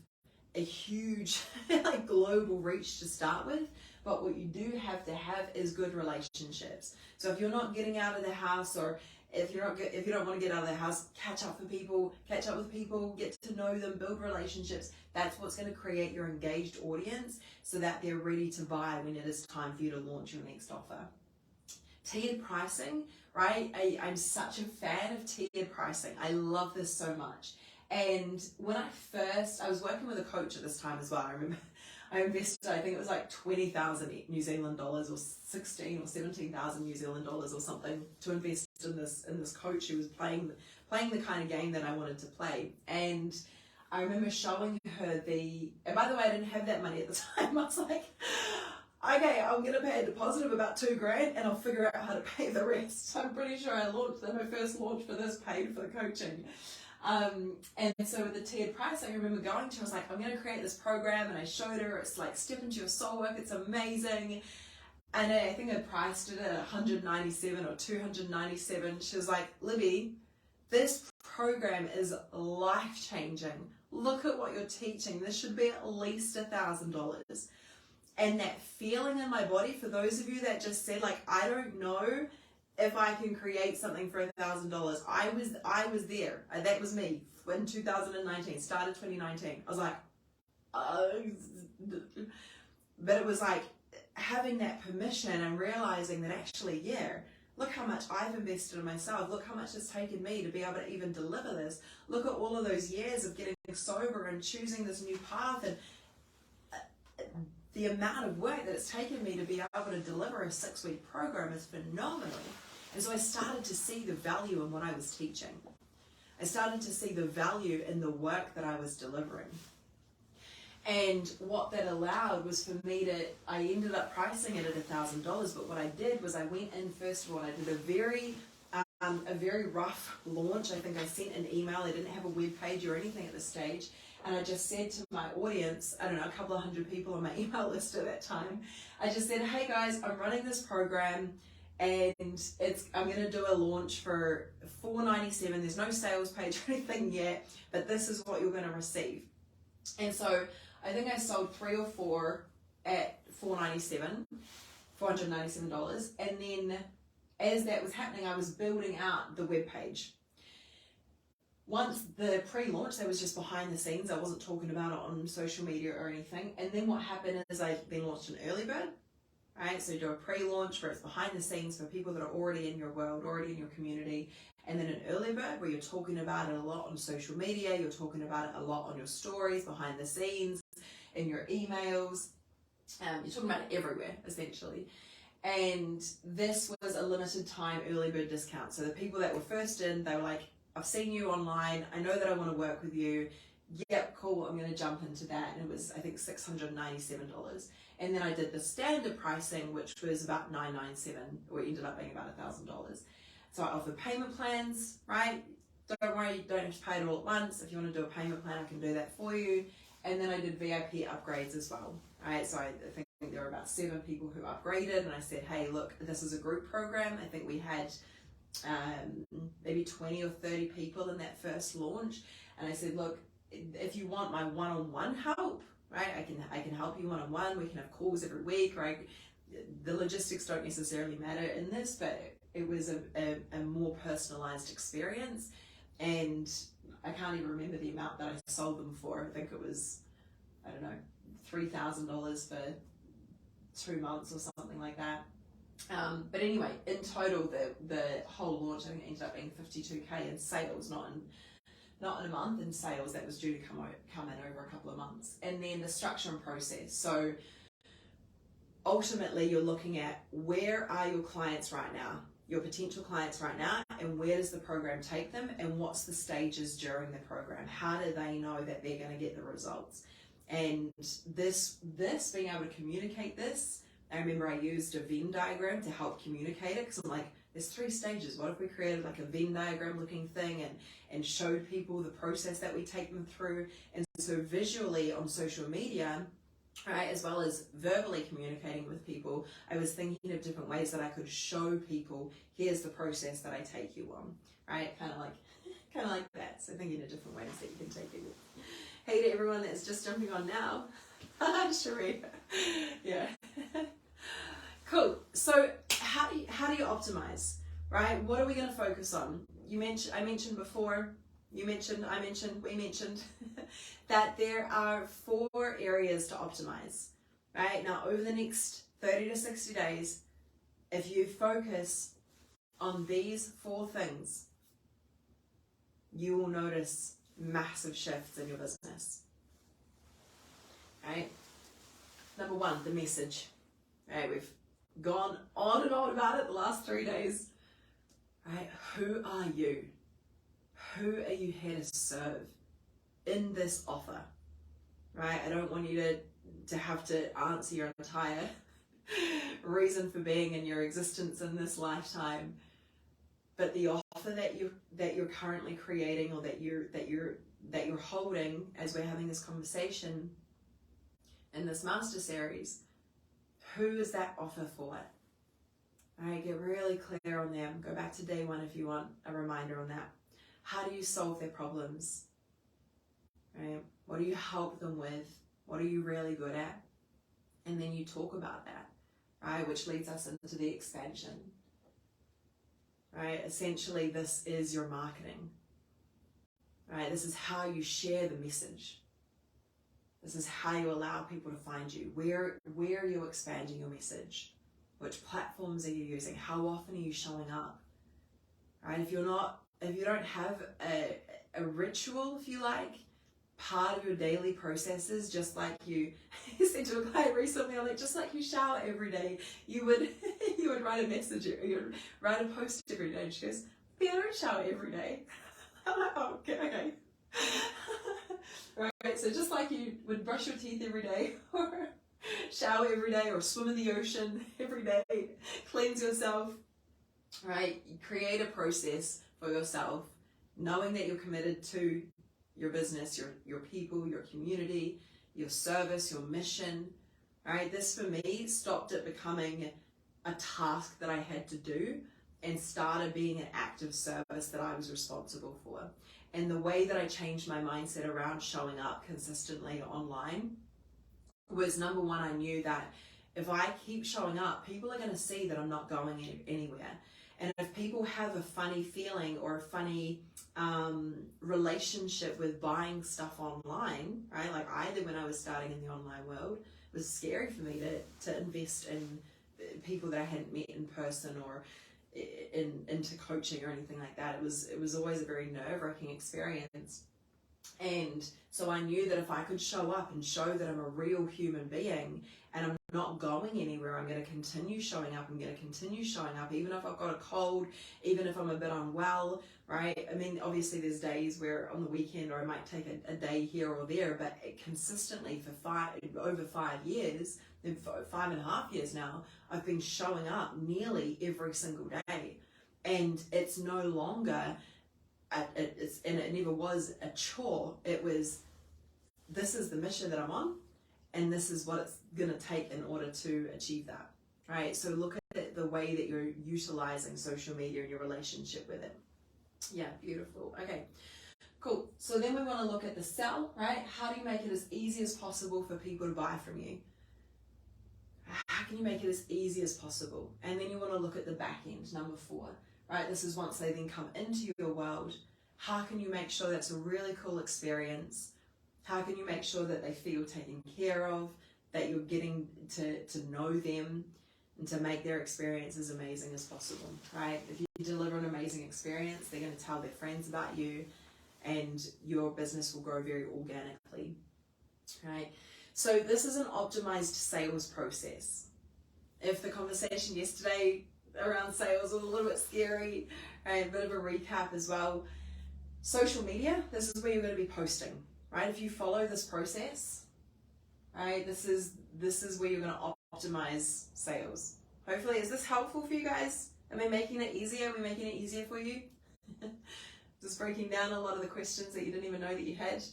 a huge like global reach to start with, but what you do have to have is good relationships. So if you're not getting out of the house, or if you don't want to get out of the house, catch up with people, get to know them, build relationships. That's what's going to create your engaged audience so that they're ready to buy when it is time for you to launch your next offer. Tiered pricing, right? I'm such a fan of tiered pricing. I love this so much. And when I was working with a coach at this time as well. I remember I invested, I think it was like 20,000 New Zealand dollars or 16 or 17,000 New Zealand dollars or something to invest in this coach who was playing the kind of game that I wanted to play. And I remember showing her and by the way, I didn't have that money at the time. I was like, okay, I'm going to pay a deposit of about $2,000 and I'll figure out how to pay the rest. So I'm pretty sure my first launch for this paid for the coaching. And so with the tiered pricing, I remember going to, I was like, I'm going to create this program, and I showed her, it's like step into your soul work, it's amazing. And I think I priced it at $197 or $297. She was like, Libby, this program is life-changing. Look at what you're teaching. This should be at least $1,000. And that feeling in my body, for those of you that just said, like, I don't know if I can create something for $1,000, I was there. That was me in 2019, started 2019. I was like, but it was like having that permission and realizing that actually, yeah, look how much I've invested in myself. Look how much it's taken me to be able to even deliver this. Look at all of those years of getting sober and choosing this new path, and the amount of work that it's taken me to be able to deliver a 6-week program is phenomenal. And so I started to see the value in what I was teaching. I started to see the value in the work that I was delivering. And what that allowed was for me I ended up pricing it at $1,000, but what I did was I went in, first of all, I did a very rough launch. I think I sent an email. I didn't have a web page or anything at this stage. And I just said to my audience, I don't know, a couple of hundred people on my email list at that time, I just said, hey guys, I'm running this program, and I'm going to do a launch for $497. There's no sales page or anything yet, but this is what you're going to receive. And so I think I sold 3 or 4 at $497. And then as that was happening, I was building out the web page. Once the pre-launch, that was just behind the scenes. I wasn't talking about it on social media or anything. And then what happened is I then launched an early bird. Right, so you do a pre-launch where it's behind the scenes for people that are already in your world, already in your community, and then an early bird where you're talking about it a lot on social media, you're talking about it a lot on your stories, behind the scenes, in your emails, you're talking about it everywhere, essentially. And this was a limited time early bird discount. So the people that were first in, they were like, I've seen you online, I know that I want to work with you, yep, cool, I'm going to jump into that. And it was, I think, $697. And then I did the standard pricing, which was about $997, or it ended up being about $1,000. So I offered payment plans, right? Don't worry, you don't have to pay it all at once. If you want to do a payment plan, I can do that for you. And then I did VIP upgrades as well, right? So I think there were about 7 people who upgraded, and I said, hey, look, this is a group program. I think we had maybe 20 or 30 people in that first launch. And I said, look, if you want my one-on-one help, right, I can help you one-on-one. We can have calls every week, right? The logistics don't necessarily matter in this, but it was a more personalized experience. And I can't even remember the amount that I sold them for. I think it was, I don't know, $3,000 for 2 months or something like that. But anyway, in total, the whole launch, I think it ended up being $52K in sales, not in a month, in sales. That was due to come in over a couple of months. And then the structure and process. So ultimately, you're looking at where are your clients right now, your potential clients right now, and where does the program take them, and what's the stages during the program? How do they know that they're going to get the results? And this being able to communicate this, I remember I used a Venn diagram to help communicate it, because I'm like, there's 3 stages. What if we created like a Venn diagram looking thing and showed people the process that we take them through? And so visually on social media, right, as well as verbally communicating with people, I was thinking of different ways that I could show people, here's the process that I take you on, right? Kind of like that. So thinking of different ways that you can take people. Hey to everyone that's just jumping on now. Sheree. Yeah. Cool. So how do you optimize, right? What are we going to focus on? I mentioned before, we mentioned that there are 4 areas to optimize, right? Now, over the next 30 to 60 days, if you focus on these 4 things, you will notice massive shifts in your business, right? Number 1, the message, right? We've gone on and on about it the last 3 days, right? Who are you? Who are you here to serve in this offer, right? I don't want you to have to answer your entire reason for being in your existence in this lifetime, but the offer that you're currently creating, or that you're holding as we're having this conversation in this master series, who is that offer for? All right, get really clear on them. Go back to day 1 if you want a reminder on that. How do you solve their problems? Right? What do you help them with? What are you really good at? And then you talk about that, right? Which leads us into the expansion. Right? Essentially, this is your marketing. Right? This is how you share the message. This is how you allow people to find you. Where are you expanding your message? Which platforms are you using? How often are you showing up? Right? If you don't have a ritual, if you like, part of your daily processes, just like you said to a client recently, I'm like, just like you shower every day, you would write a message, or you'd write a post every day. And she goes, yeah, I don't shower every day. I'm like, oh, okay. Right, so just like you would brush your teeth every day, or shower every day, or swim in the ocean every day, cleanse yourself, right? You create a process for yourself, knowing that you're committed to your business, your people, your community, your service, your mission, right? This for me stopped it becoming a task that I had to do and started being an act of service that I was responsible for. And the way that I changed my mindset around showing up consistently online was, number 1, I knew that if I keep showing up, people are going to see that I'm not going anywhere. And if people have a funny feeling or a funny relationship with buying stuff online, right? Like I did when I was starting in the online world, it was scary for me to invest in people that I hadn't met in person, or into coaching or anything like that. It was always a very nerve-wracking experience. And so I knew that if I could show up and show that I'm a real human being and I'm not going anywhere, I'm going to continue showing up. I'm going to continue showing up, even if I've got a cold, even if I'm a bit unwell, right? I mean, obviously there's days where on the weekend, or I might take a day here or there, but consistently for over 5 years, 5.5 years now, I've been showing up nearly every single day. And it's no longer, and it never was a chore. It was, this is the mission that I'm on, and this is what it's going to take in order to achieve that, right? So look at the way that you're utilizing social media and your relationship with it. Yeah, beautiful. Okay, cool. So then we want to look at the sell, right? How do you make it as easy as possible for people to buy from you? How can you make it as easy as possible? And then you want to look at the back end, number 4, right? This is once they then come into your world. How can you make sure that's a really cool experience? How can you make sure that they feel taken care of, that you're getting to know them, and to make their experience as amazing as possible, right? If you deliver an amazing experience, they're going to tell their friends about you, and your business will grow very organically, right? So this is an optimized sales process. If the conversation yesterday around sales was a little bit scary, right, a bit of a recap as well. Social media, this is where you're going to be posting, right? If you follow this process, right, this is where you're going to optimize sales. Hopefully, is this helpful for you guys? Am I making it easier? Are we making it easier for you? Just breaking down a lot of the questions that you didn't even know that you had.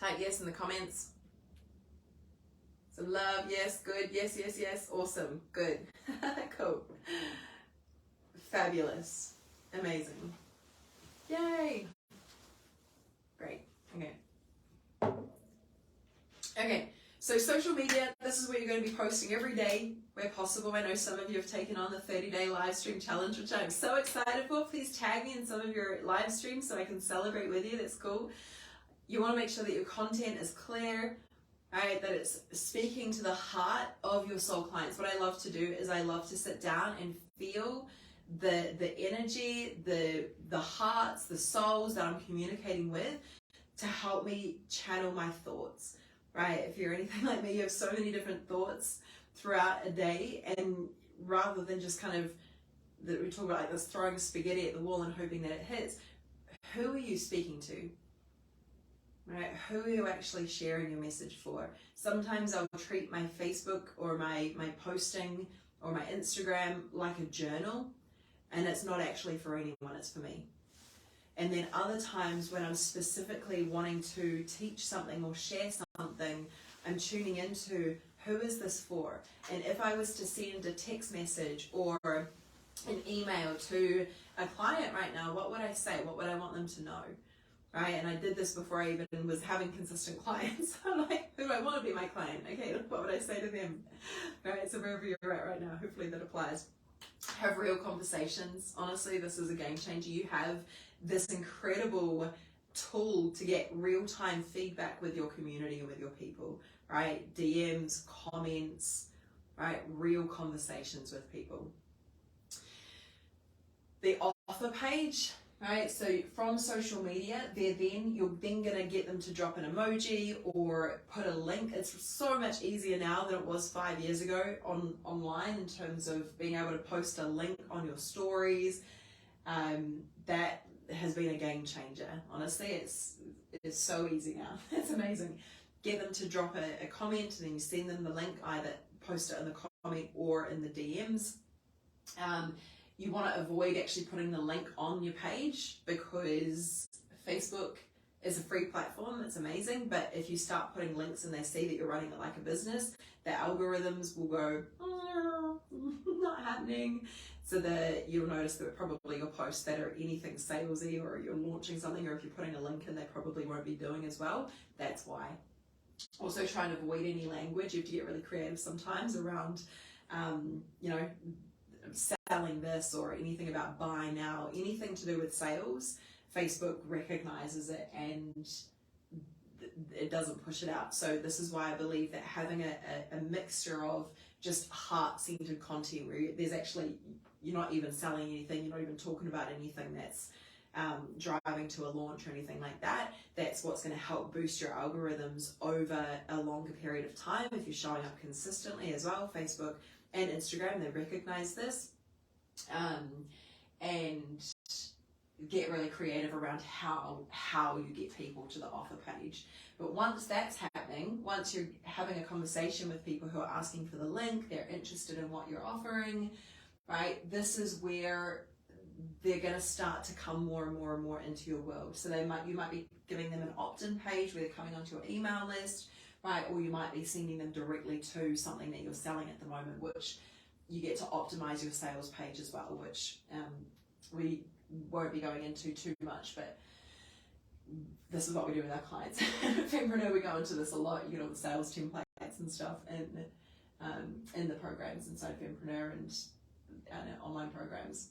Type yes in the comments. Some love. Yes, good. Yes, yes, yes. Awesome. Good. Cool. Fabulous. Amazing. Yay. Great. Okay. Okay. So social media, this is where you're going to be posting every day where possible. I know some of you have taken on the 30-day live stream challenge, which I'm so excited for. Please tag me in some of your live streams so I can celebrate with you. That's cool. You want to make sure that your content is clear, right? That it's speaking to the heart of your soul clients. What I love to do is I love to sit down and feel the energy, the hearts, the souls that I'm communicating with to help me channel my thoughts. Right? If you're anything like me, you have so many different thoughts throughout a day, and rather than just kind of, that we talk about like this throwing spaghetti at the wall and hoping that it hits, who are you speaking to? Right? Who are you actually sharing your message for? Sometimes I'll treat my Facebook or my posting or my Instagram like a journal, and it's not actually for anyone, it's for me. And then other times when I'm specifically wanting to teach something or share something, I'm tuning into who is this for? And if I was to send a text message or an email to a client right now, what would I say? What would I want them to know? Right? And I did this before I even was having consistent clients. I'm like, who do I want to be my client? Okay, what would I say to them? Right? So wherever you're at right now, hopefully that applies. Have real conversations. Honestly, this is a game changer. You have this incredible tool to get real-time feedback with your community and with your people, right? DMs, comments, right? Real conversations with people. The offer page, right? So from social media, you're then going to get them to drop an emoji or put a link. It's so much easier now than it was 5 years ago online in terms of being able to post a link on your stories. That has been a game changer. Honestly, it's so easy now. It's amazing. Get them to drop a comment, and then you send them the link, either post it in the comment or in the DMs. You want to avoid actually putting the link on your page, because Facebook is a free platform. It's amazing, but if you start putting links and they see that you're running it like a business, the algorithms will go, oh, not happening. So that you'll notice that probably your posts that are anything salesy, or you're launching something, or if you're putting a link in, they probably won't be doing as well. That's why. Also, try and avoid any language. You have to get really creative sometimes around, selling this or anything about buy now, anything to do with sales. Facebook recognizes it and it doesn't push it out. So this is why I believe that having a mixture of just heart-centered content where there's actually, you're not even selling anything, you're not even talking about anything that's driving to a launch or anything like that, that's what's going to help boost your algorithms over a longer period of time if you're showing up consistently as well. Facebook and Instagram, they recognize this, and get really creative around how you get people to the offer page. But once that's happening, once you're having a conversation with people who are asking for the link, they're interested in what you're offering, right? This is where they're going to start to come more and more and more into your world. So you might be giving them an opt-in page where they're coming onto your email list, right? Or you might be sending them directly to something that you're selling at the moment, which you get to optimize your sales page as well, which we won't be going into too much, but this is what we do with our clients. Fempreneur, we go into this a lot. You get all the sales templates and stuff in the programs inside Fempreneur and online programs.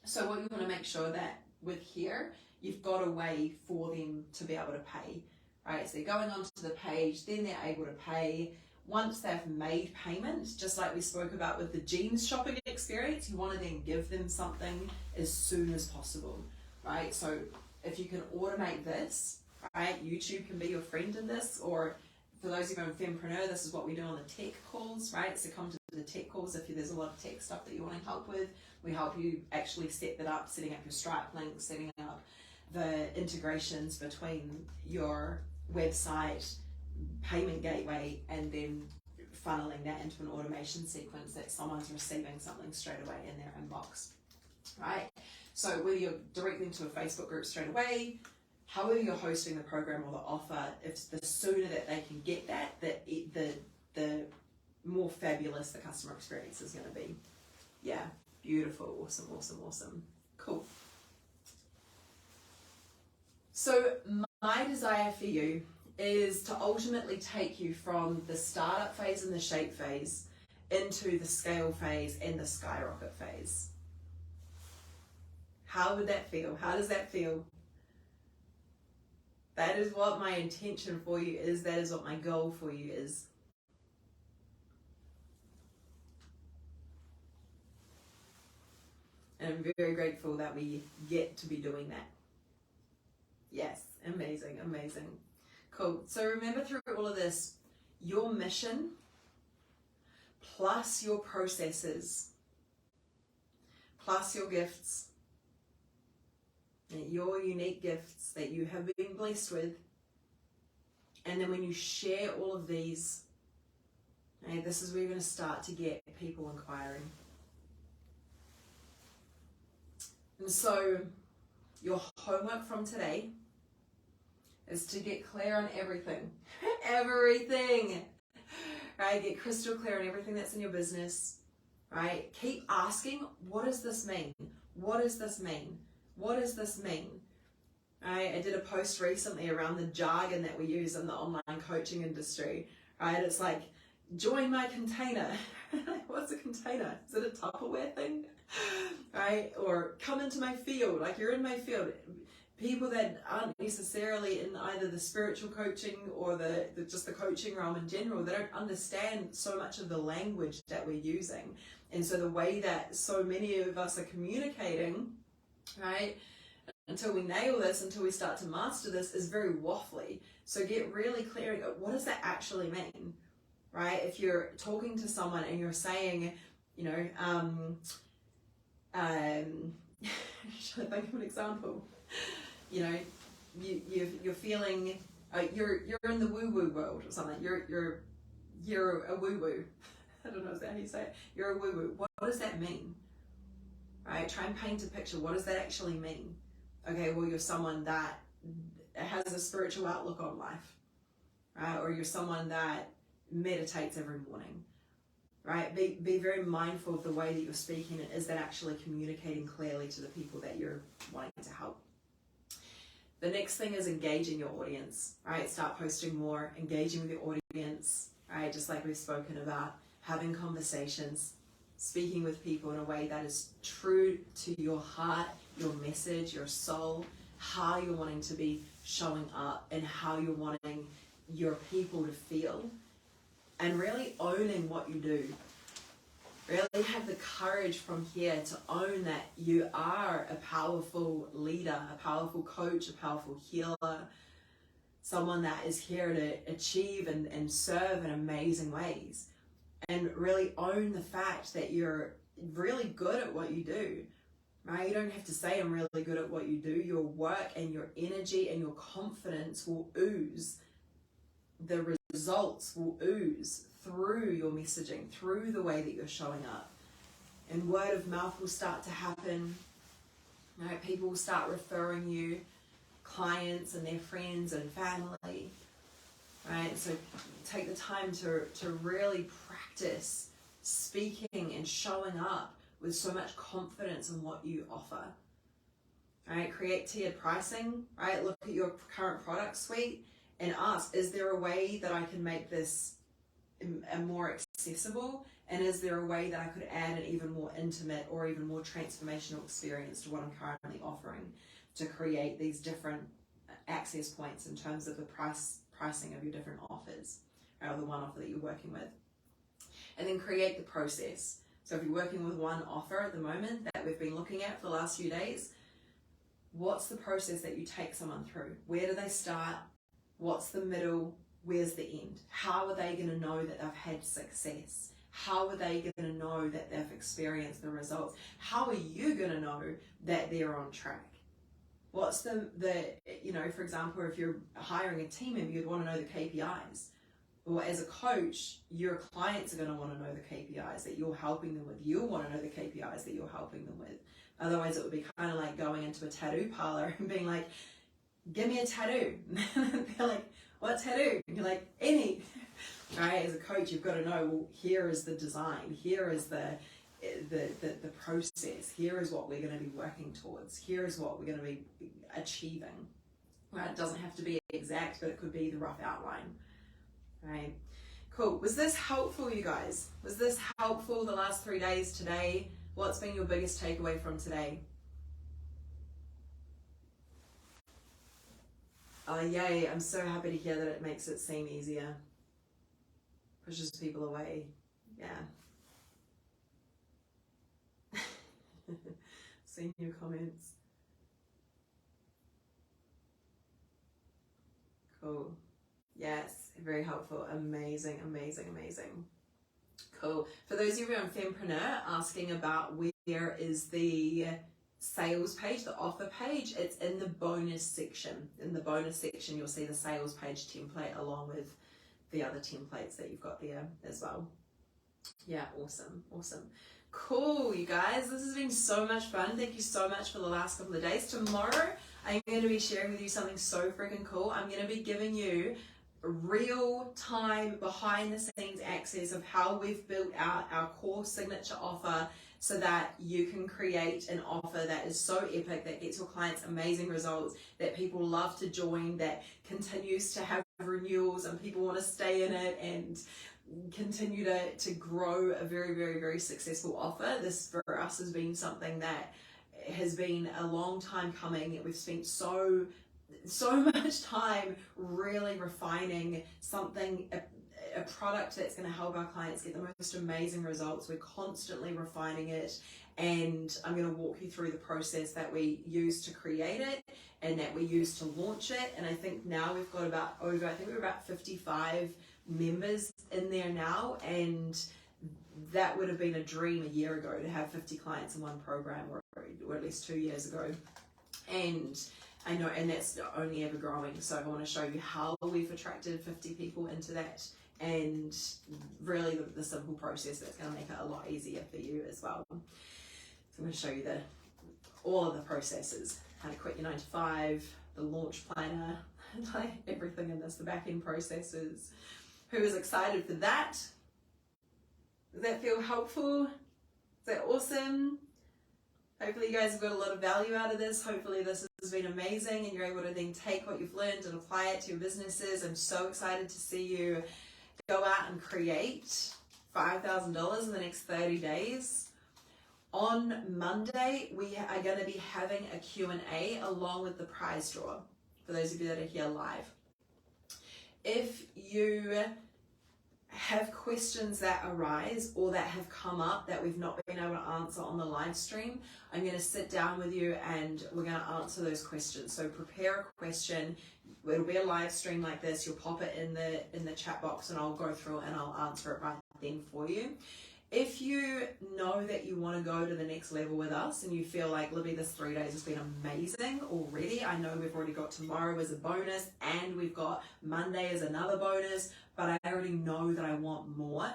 So what you want to make sure that with here, you've got a way for them to be able to pay, right? So they're going onto the page, then they're able to pay. Once they've made payments, just like we spoke about with the jeans shopping experience, you want to then give them something as soon as possible, right? So if you can automate this, right, YouTube can be your friend in this, or for those of you in Fempreneur, this is what we do on the tech calls, right? So come to the tech calls if there's a lot of tech stuff that you want to help with. We help you actually set that up, setting up your Stripe links, setting up the integrations between your website, payment gateway, and then funneling that into an automation sequence that someone's receiving something straight away in their inbox, right? So whether you're directing to a Facebook group straight away, however you're hosting the program or the offer, if the sooner that they can get that the the more fabulous the customer experience is going to be. Yeah, beautiful, awesome, awesome, awesome. Cool. So my desire for you is to ultimately take you from the startup phase and the shape phase into the scale phase and the skyrocket phase. How would that feel? How does that feel? That is what my intention for you is. That is what my goal for you is. And I'm very grateful that we get to be doing that. Yes, amazing, amazing. Cool. So remember, through all of this, your mission plus your processes plus your gifts, your unique gifts that you have been blessed with, and then when you share all of these, this is where you're going to start to get people inquiring. And so your homework from today is to get clear on everything. Everything. Right? Get crystal clear on everything that's in your business. Right? Keep asking, what does this mean? What does this mean? What does this mean? Right? I did a post recently around the jargon that we use in the online coaching industry. Right? It's like, join my container. What's a container? Is it a Tupperware thing? Right? Or come into my field. Like, you're in my field. People that aren't necessarily in either the spiritual coaching or just the coaching realm in general, they don't understand so much of the language that we're using. And so the way that so many of us are communicating, right, until we nail this, until we start to master this, is very waffly. So get really clear, what does that actually mean, right? If you're talking to someone and you're saying, should I think of an example? You're feeling you're in the woo-woo world or something. You're a woo-woo. I don't know, is that how you say it? You're a woo-woo. What does that mean? Right? Try and paint a picture. What does that actually mean? Okay, well, you're someone that has a spiritual outlook on life, right? Or you're someone that meditates every morning, right? Be very mindful of the way that you're speaking. Is that actually communicating clearly to the people that you're wanting to help? The next thing is engaging your audience, right? Start posting more, engaging with your audience, right? Just like we've spoken about, having conversations, speaking with people in a way that is true to your heart, your message, your soul, how you're wanting to be showing up and how you're wanting your people to feel, and really owning what you do. Really have the courage from here to own that you are a powerful leader, a powerful coach, a powerful healer, someone that is here to achieve and serve in amazing ways. And really own the fact that you're really good at what you do, right? You don't have to say, I'm really good at what you do. Your work and your energy and your confidence will ooze. The results will ooze through your messaging, through the way that you're showing up. And word of mouth will start to happen. Right? People will start referring you, clients and their friends and family. Right? So take the time to really practice speaking and showing up with so much confidence in what you offer. Right? Create tiered pricing. Right? Look at your current product suite and ask, is there a way that I can make this more accessible? And is there a way that I could add an even more intimate or even more transformational experience to what I'm currently offering to create these different access points in terms of the pricing of your different offers, or the one offer that you're working with? And then create the process. So if you're working with one offer at the moment that we've been looking at for the last few days, what's the process that you take someone through? Where do they start? What's the middle? Where's the end? How are they going to know that they've had success? How are they going to know that they've experienced the results? How are you going to know that they're on track? What's the for example, if you're hiring a team member, you'd want to know the KPIs. Well, as a coach, your clients are going to want to know the KPIs that you're helping them with. You'll want to know the KPIs that you're helping them with. Otherwise, it would be kind of like going into a tattoo parlor and being like, give me a tattoo. They're like, what tattoo? And you're like, any. right? As a coach, you've got to know, well, here is the design, here is the process, here is what we're going to be working towards, here is what we're going to be achieving, right? It doesn't have to be exact, but it could be the rough outline, right? Cool. Was this helpful, you guys? Was this helpful the last 3 days today? What's been your biggest takeaway from today? Oh, yay. I'm so happy to hear that it makes it seem easier. Pushes people away. Yeah. Seeing your comments. Cool. Yes, very helpful. Amazing, amazing, amazing. Cool. For those of you on Fempreneur asking about where is the sales page, the offer page, it's in the bonus section. In the bonus section, you'll see the sales page template along with the other templates that you've got there as well. Yeah, awesome, awesome. Cool, you guys. This has been so much fun. Thank you so much for the last couple of days. Tomorrow, I'm going to be sharing with you something so freaking cool. I'm going to be giving you real time behind the scenes access of how we've built out our core signature offer so that you can create an offer that is so epic, that gets your clients amazing results, that people love to join, that continues to have renewals and people want to stay in it and continue to grow a very, very, very successful offer. This for us has been something that has been a long time coming. We've spent so much time really refining something, a product that's going to help our clients get the most amazing results. We're constantly refining it, and I'm going to walk you through the process that we use to create it and that we use to launch it. And I think now we've got we're about 55 members in there now, and that would have been a dream a year ago to have 50 clients in one program, or at least 2 years ago. And I know, and that's only ever growing. So I want to show you how we've attracted 50 people into that, and really the simple process that's going to make it a lot easier for you as well. So I'm going to show you all of the processes: how to quit your 9-to-5, the launch planner, like everything in this, the back end processes. Who is excited for that? Does that feel helpful? Is that awesome? Hopefully you guys have got a lot of value out of this. Hopefully this has been amazing and you're able to then take what you've learned and apply it to your businesses. I'm so excited to see you go out and create $5,000 in the next 30 days. On Monday, we are going to be having a Q&A along with the prize draw for those of you that are here live. If you have questions that arise or that have come up that we've not been able to answer on the live stream, I'm going to sit down with you and we're going to answer those questions. So prepare a question. It'll be a live stream like this. You'll pop it in the chat box and I'll go through and I'll answer it right then for you. If you know that you want to go to the next level with us and you feel like, Libby, this 3 days has been amazing already. I know we've already got tomorrow as a bonus and we've got Monday as another bonus, but I already know that I want more.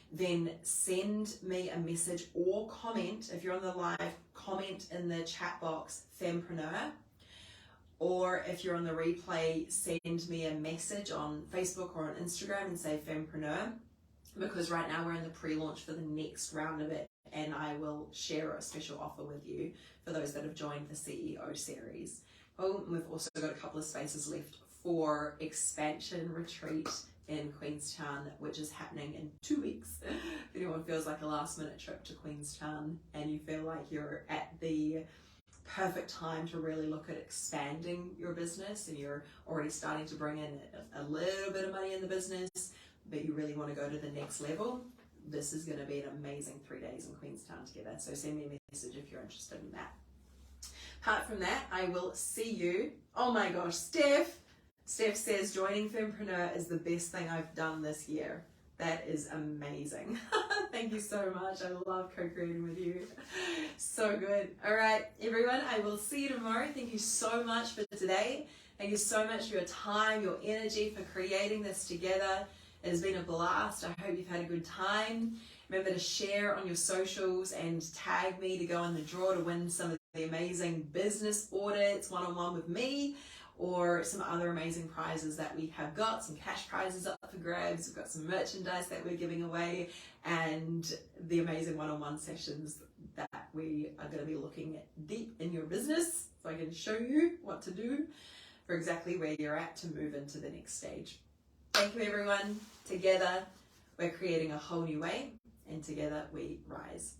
Then send me a message or comment. If you're on the live, comment in the chat box, Fempreneur. Or if you're on the replay, send me a message on Facebook or on Instagram and say Fempreneur. Because right now we're in the pre-launch for the next round of it, and I will share a special offer with you for those that have joined the CEO series. Oh, and we've also got a couple of spaces left for Expansion Retreat in Queenstown, which is happening in 2 weeks. If anyone feels like a last minute trip to Queenstown and you feel like you're at the perfect time to really look at expanding your business and you're already starting to bring in a little bit of money in the business, but you really want to go to the next level, this is going to be an amazing 3 days in Queenstown together. So send me a message if you're interested in that. Apart from that, I will see you. Oh my gosh, Steph says joining Fempreneur is the best thing I've done this year. That is amazing. Thank you so much. I love co-creating with you. So good. All right, everyone, I will see you tomorrow. Thank you so much for today. Thank you so much for your time, your energy, for creating this together. It has been a blast. I hope you've had a good time. Remember to share on your socials and tag me to go in the draw to win some of the amazing business audits one-on-one with me, or some other amazing prizes that we have got, some cash prizes up for grabs. We've got some merchandise that we're giving away, and the amazing one-on-one sessions that we are going to be looking at deep in your business, so I can show you what to do for exactly where you're at to move into the next stage. Thank you, everyone. Together, we're creating a whole new way, and together we rise.